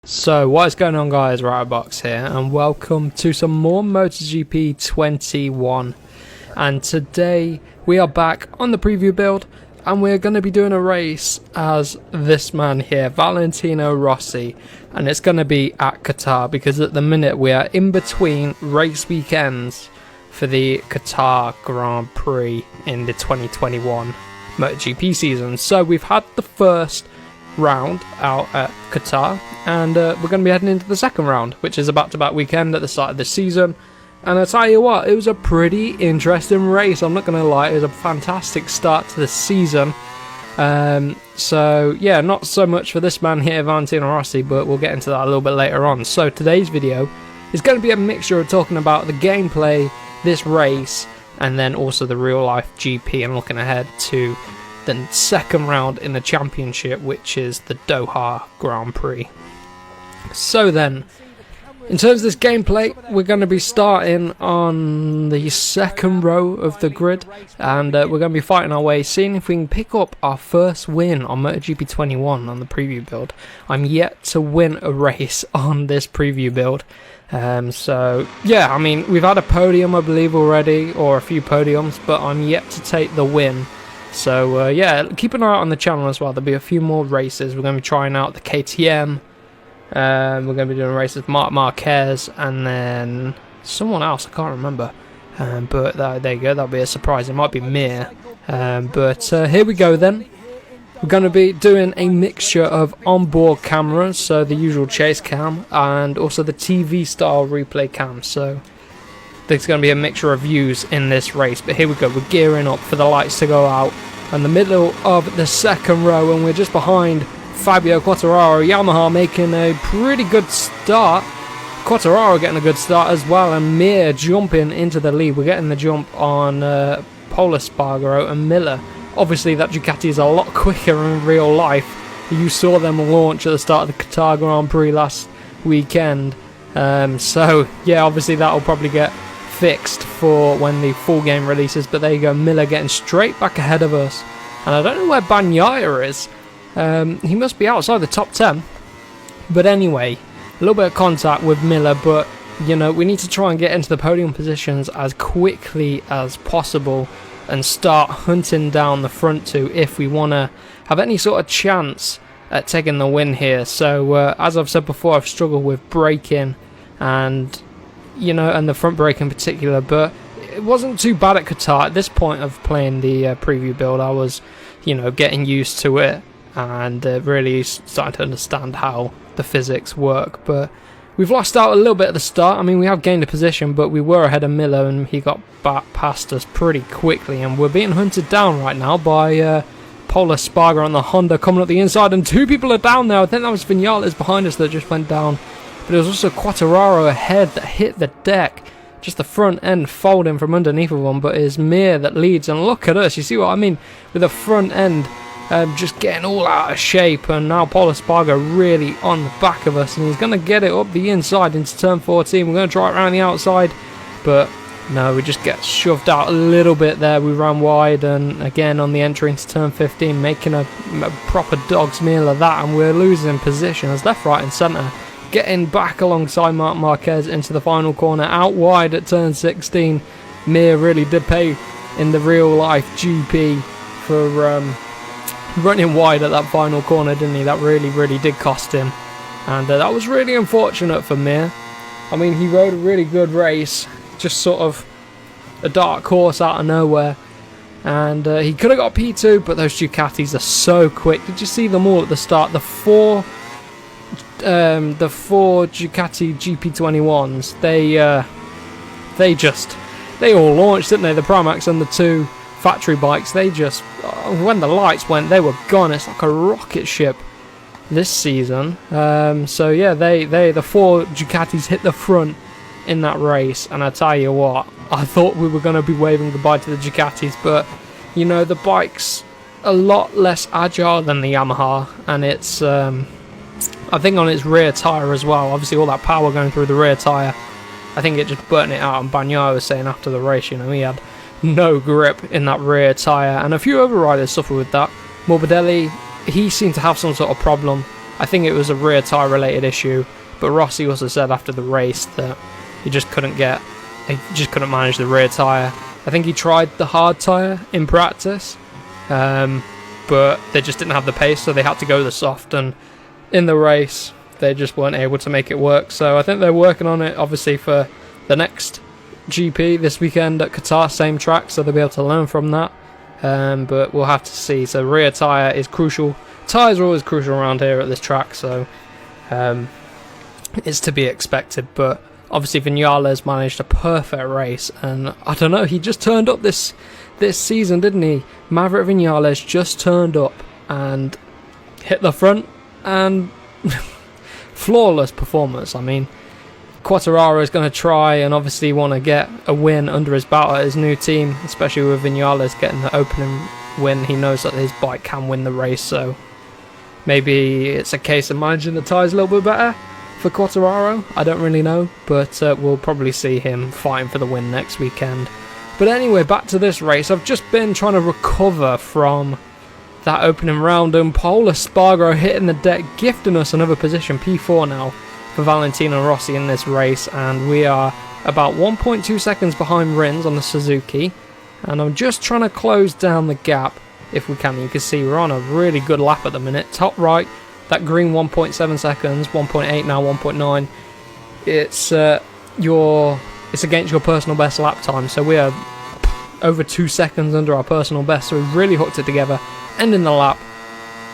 So what is going on, guys? Box here and welcome to some more MotoGP 21, and today we are back on the preview build and we're going to be doing a race as this man here, Valentino Rossi, and it's going to be at Qatar because at the minute we are in between race weekends for the Qatar Grand Prix in the 2021 MotoGP season. So we've had the first round out at Qatar, and we're going to be heading into the second round, which is a back-to-back weekend at the start of the season. And I tell you what, it was a pretty interesting race, I'm not going to lie. It was a fantastic start to the season. So yeah, not so much for this man here, Valentino Rossi, but we'll get into that a little bit later on. So today's video is going to be a mixture of talking about the gameplay, this race, and then also the real life GP, and looking ahead to the second round in the championship, which is the Doha Grand Prix. So then, in terms of this gameplay, we're going to be starting on the second row of the grid, and we're going to be fighting our way, seeing if we can pick up our first win on MotoGP 21 on the preview build. I'm yet to win a race on this preview build. So yeah, I mean, we've had a podium I believe already, or a few podiums, but I'm yet to take the win. So yeah, keep an eye out on the channel as well. There'll be a few more races. We're going to be trying out the KTM. We're going to be doing races with Marc Marquez and then someone else, I can't remember. But there you go, that'll be a surprise. It might be Mir. But here we go then. We're going to be doing a mixture of onboard cameras, so the usual chase cam, and also the TV style replay cam. So there's going to be a mixture of views in this race. But here we go, we're gearing up for the lights to go out in the middle of the second row, and we're just behind Fabio Quartararo. Yamaha making a pretty good start. Quartararo getting a good start as well, and Mir jumping into the lead. We're getting the jump on Pol Espargaro and Miller. Obviously that Ducati is a lot quicker in real life. You saw them launch at the start of the Qatar Grand Prix last weekend. So yeah, obviously that'll probably get fixed for when the full game releases. But there you go, Miller getting straight back ahead of us, and I don't know where Bagnaia is. He must be outside the top 10. But anyway, a little bit of contact with Miller, but you know, we need to try and get into the podium positions as quickly as possible and start hunting down the front two if we want to have any sort of chance at taking the win here. So as I've said before, I've struggled with braking and the front brake in particular, but it wasn't too bad at Qatar. At this point of playing the preview build, I was getting used to it and really starting to understand how the physics work. But we've lost out a little bit at the start. I mean, we have gained a position, but we were ahead of Miller and he got back past us pretty quickly, and we're being hunted down right now by Pol Espargaro on the Honda coming up the inside, and two people are down there. I think that was Vinales behind us that just went down, but it was also Quartararo ahead that hit the deck, just the front end folding from underneath of one. But it's Mir that leads, and look at us, you see what I mean, with the front end just getting all out of shape, and now Pol Espargaro really on the back of us, and he's going to get it up the inside into turn 14. We're going to try it around the outside, but no, we just get shoved out a little bit there. We ran wide, and again on the entry into turn 15, making a proper dog's meal of that, and we're losing position as left, right and centre. Getting back alongside Marc Marquez into the final corner, out wide at turn 16. Mir really did pay in the real life GP for running wide at that final corner, didn't he? That really did cost him, and that was really unfortunate for Mir. I mean, he rode a really good race, just sort of a dark horse out of nowhere, and he could have got P2, but those Ducatis are so quick. Did you see them all at the start? The four Ducati GP21s, they all launched, didn't they? The Primax and the two factory bikes, they just, when the lights went, they were gone. It's like a rocket ship this season. So yeah, the four Ducatis hit the front in that race, and I tell you what, I thought we were going to be waving goodbye to the Ducatis, but the bike's a lot less agile than the Yamaha, and it's I think on its rear tyre as well, obviously all that power going through the rear tyre, I think it just burnt it out. And Bagnaia was saying after the race, he had no grip in that rear tyre, and a few other riders suffered with that. Morbidelli, he seemed to have some sort of problem I think it was a rear tyre related issue, but Rossi also said after the race that he just couldn't manage the rear tyre. I think he tried the hard tyre in practice, but they just didn't have the pace, so they had to go the soft, and in the race they just weren't able to make it work. So I think they're working on it obviously for the next GP this weekend at Qatar, same track, so they'll be able to learn from that, but we'll have to see. So rear tyre is crucial. Tyres are always crucial around here at this track, so it's to be expected. But obviously Vinales managed a perfect race, and I don't know, he just turned up this season, didn't he? Maverick Vinales just turned up and hit the front, and flawless performance. I mean, Quartararo is going to try and obviously want to get a win under his belt at his new team, especially with Vinales getting the opening win. He knows that his bike can win the race, so maybe it's a case of managing the tyres a little bit better for Quartararo. I don't really know, but we'll probably see him fighting for the win next weekend. But anyway, back to this race. I've just been trying to recover from that opening round, and Paul Espargaro hitting the deck, gifting us another position, P4 now, for Valentino Rossi in this race, and we are about 1.2 seconds behind Rins on the Suzuki, and I'm just trying to close down the gap if we can. You can see we're on a really good lap at the minute. Top right, that green 1.7 seconds, 1.8 now, 1.9. It's against your personal best lap time, so we are over 2 seconds under our personal best, so we've really hooked it together, ending the lap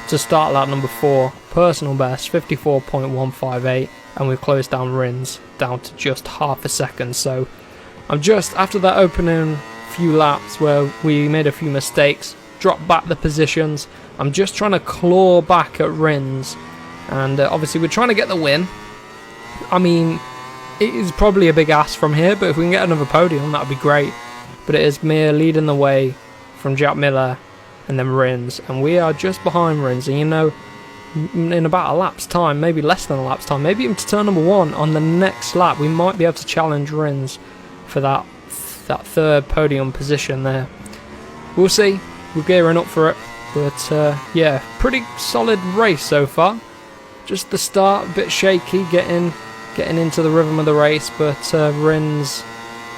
to start lap number 4, personal best 54.158, and we've closed down Rins down to just half a second. So I'm just after that opening few laps where we made a few mistakes, dropped back the positions. I'm just trying to claw back at Rins, and obviously we're trying to get the win. I mean, it is probably a big ask from here, but if we can get another podium, that would be great. But it is Mir leading the way from Jack Miller and then Rins, and we are just behind Rins. And you know, in about a lap's time, maybe less than a lap's time, maybe even to turn number 1 on the next lap, we might be able to challenge Rins for that third podium position there. We'll see. We're gearing up for it. But yeah, pretty solid race so far. Just the start, a bit shaky, getting into the rhythm of the race, but Rins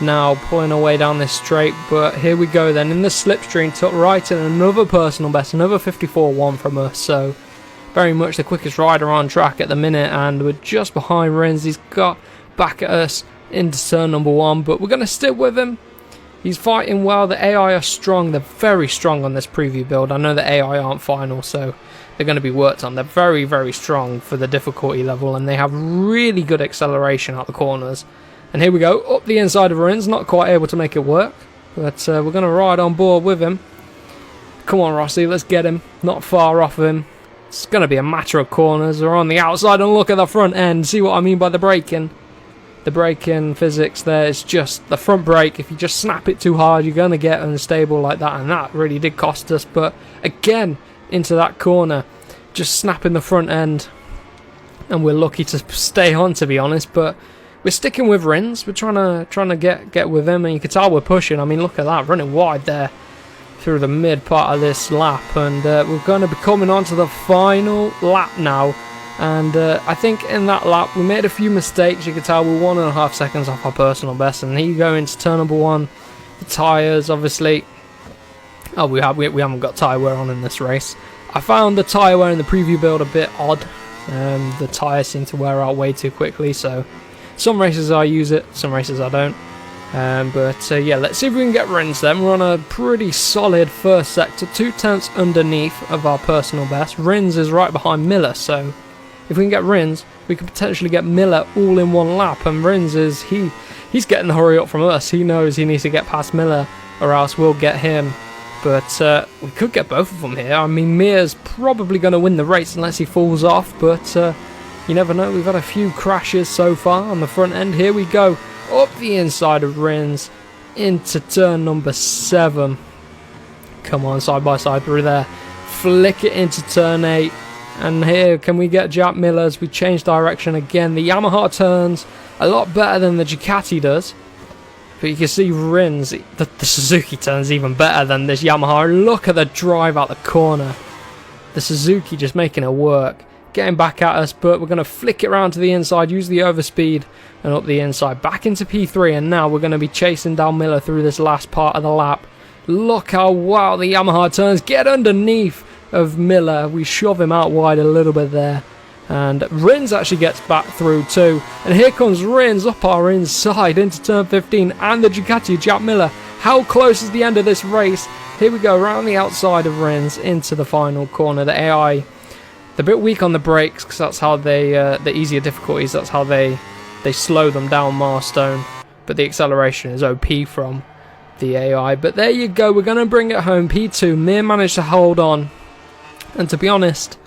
now pulling away down this straight. But here we go then in the slipstream, took right in another personal best, another 54.1 from us, so very much the quickest rider on track at the minute, and we're just behind Rins. He's got back at us into turn number 1, but we're going to stick with him. He's fighting well. The AI are strong. They're very strong on this preview build. I know the AI aren't final, so they're going to be worked on. They're very, very strong for the difficulty level, and they have really good acceleration out the corners. And here we go, up the inside of Rins, not quite able to make it work, but we're going to ride on board with him. Come on, Rossi, let's get him. Not far off of him. It's going to be a matter of corners. We're on the outside, and look at the front end. See what I mean by the braking? The braking physics there is just the front brake. If you just snap it too hard, you're going to get unstable like that, and that really did cost us. But again, into that corner, just snapping the front end, and we're lucky to stay on, to be honest. But we're sticking with Rins. We're trying to get with him, and you can tell we're pushing. I mean, look at that, running wide there through the mid part of this lap, and we're going to be coming on to the final lap now. And I think in that lap we made a few mistakes. You can tell we're 1.5 seconds off our personal best, and here you go into turn number 1. The tyres, obviously. Oh, we haven't got tyre wear on in this race. I found the tyre wear in the preview build a bit odd. The tyres seem to wear out way too quickly, so some races I use it, some races I don't. But yeah, let's see if we can get Rins then. We're on a pretty solid first sector, 2/10 underneath of our personal best. Rins is right behind Miller, so if we can get Rins, we could potentially get Miller all in one lap. And Rins is he's getting the hurry up from us. He knows he needs to get past Miller, or else we'll get him. But we could get both of them here. I mean, Mir's probably going to win the race unless he falls off, but you never know. We've had a few crashes so far on the front end. Here we go, up the inside of Rins into turn number 7. Come on, side by side through there. Flick it into turn 8. And here, can we get Jack Miller as we change direction again? The Yamaha turns a lot better than the Ducati does. But you can see Rins, the Suzuki turns even better than this Yamaha. Look at the drive out the corner. The Suzuki just making it work. getting back at us, but we're going to flick it around to the inside, use the overspeed and up the inside, back into P3, and now we're going to be chasing down Miller through this last part of the lap. Look how well the Yamaha turns, get underneath of Miller, we shove him out wide a little bit there, and Rins actually gets back through too, and here comes Rins up our inside into turn 15, and the Ducati Jack Miller. How close is the end of this race? Here we go, around the outside of Rins into the final corner. The AI, they're a bit weak on the brakes because that's how they, the easier difficulties, that's how they slow them down milestone, but the acceleration is OP from the AI. But there you go, we're going to bring it home. P2, Mir managed to hold on, and to be honest,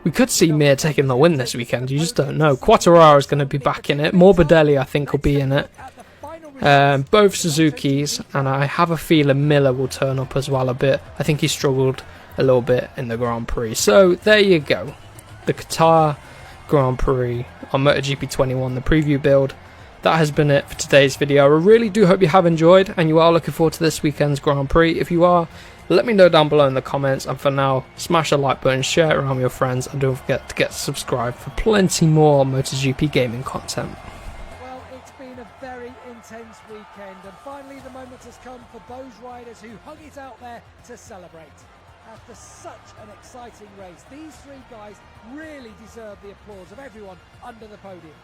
we could see Mir taking the win this weekend, you just don't know. Quartararo is going to be back in it, Morbidelli I think will be in it, both Suzukis, and I have a feeling Miller will turn up as well a bit. I think he struggled a little bit in the Grand Prix. So there you go, the Qatar Grand Prix on MotoGP 21, the preview build. That has been it for today's video. I really do hope you have enjoyed and you are looking forward to this weekend's Grand Prix. If you are, let me know down below in the comments, and for now, smash the like button, share it around with your friends, and don't forget to get subscribed for plenty more MotoGP gaming content. Well, it's been a very intense weekend, and finally the moment has come for those riders who hung it out there to celebrate. After such an exciting race, these three guys really deserve the applause of everyone under the podium.